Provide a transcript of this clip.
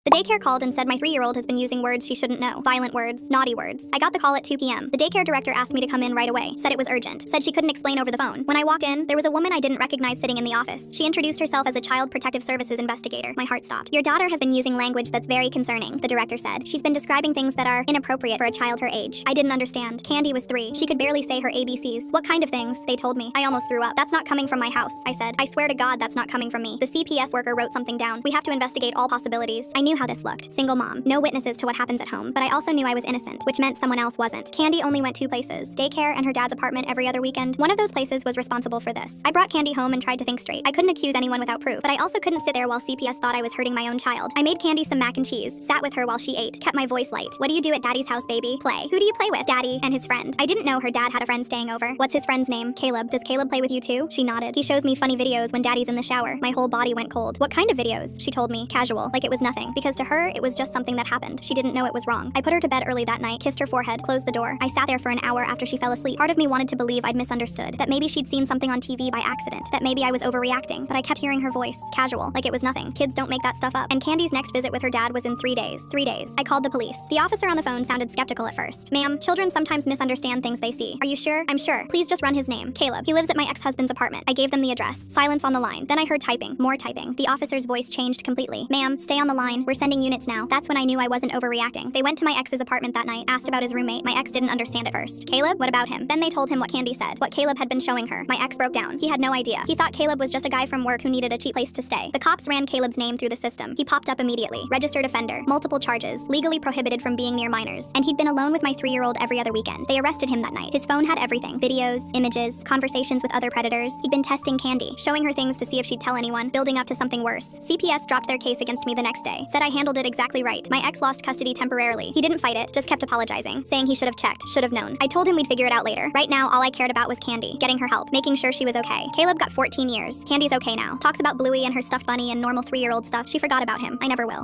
The daycare called and said my 3-year-old has been using words she shouldn't know. Violent words, naughty words. I got the call at 2 p.m. The daycare director asked me to come in right away, said it was urgent, said she couldn't explain over the phone. When I walked in, there was a woman I didn't recognize sitting in the office. She introduced herself as a Child Protective Services investigator. My heart stopped. Your daughter has been using language that's very concerning, the director said. She's been describing things that are inappropriate for a child her age. I didn't understand. Candy was 3. She could barely say her ABCs. What kind of things? They told me. I almost threw up. That's not coming from my house, I said. I swear to God that's not coming from me. The CPS worker wrote something down. We have to investigate all possibilities. I knew how this looked. Single mom. No witnesses to what happens at home, but I also knew I was innocent, which meant someone else wasn't. Candy only went 2 places, daycare and her dad's apartment every other weekend. One of those places was responsible for this. I brought Candy home and tried to think straight. I couldn't accuse anyone without proof, but I also couldn't sit there while CPS thought I was hurting my own child. I made Candy some mac and cheese, sat with her while she ate, kept my voice light. What do you do at daddy's house, baby? Play. Who do you play with? Daddy and his friend. I didn't know her dad had a friend staying over. What's his friend's name? Caleb. Does Caleb play with you too? She nodded. He shows me funny videos when daddy's in the shower. My whole body went cold. What kind of videos? She told me. Casual. Like it was nothing. Because to her, it was just something that happened. She didn't know it was wrong. I put her to bed early that night, kissed her forehead, closed the door. I sat there for an hour after she fell asleep. Part of me wanted to believe I'd misunderstood, that maybe she'd seen something on TV by accident, that maybe I was overreacting, but I kept hearing her voice, casual, like it was nothing. Kids don't make that stuff up. And Candy's next visit with her dad was in 3 days. 3 days. I called the police. The officer on the phone sounded skeptical at first. Ma'am, children sometimes misunderstand things they see. Are you sure? I'm sure. Please just run his name. Caleb. He lives at my ex-husband's apartment. I gave them the address. Silence on the line. Then I heard typing. More typing. The officer's voice changed completely. Ma'am, stay on the line. We're sending units now. That's when I knew I wasn't overreacting. They went to my ex's apartment that night, asked about his roommate. My ex didn't understand at first. Caleb? What about him? Then they told him what Candy said, what Caleb had been showing her. My ex broke down. He had no idea. He thought Caleb was just a guy from work who needed a cheap place to stay. The cops ran Caleb's name through the system. He popped up immediately. Registered offender. Multiple charges. Legally prohibited from being near minors. And he'd been alone with my 3-year-old every other weekend. They arrested him that night. His phone had everything. Videos, images, conversations with other predators. He'd been testing Candy, showing her things to see if she'd tell anyone, building up to something worse. CPS dropped their case against me the next day. Said I handled it exactly right. My ex lost custody temporarily. He didn't fight it, just kept apologizing, saying he should have checked, should have known. I told him we'd figure it out later. Right now, all I cared about was Candy, getting her help, making sure she was okay. Caleb got 14 years. Candy's okay now. Talks about Bluey and her stuffed bunny and normal 3-year-old stuff. She forgot about him. I never will.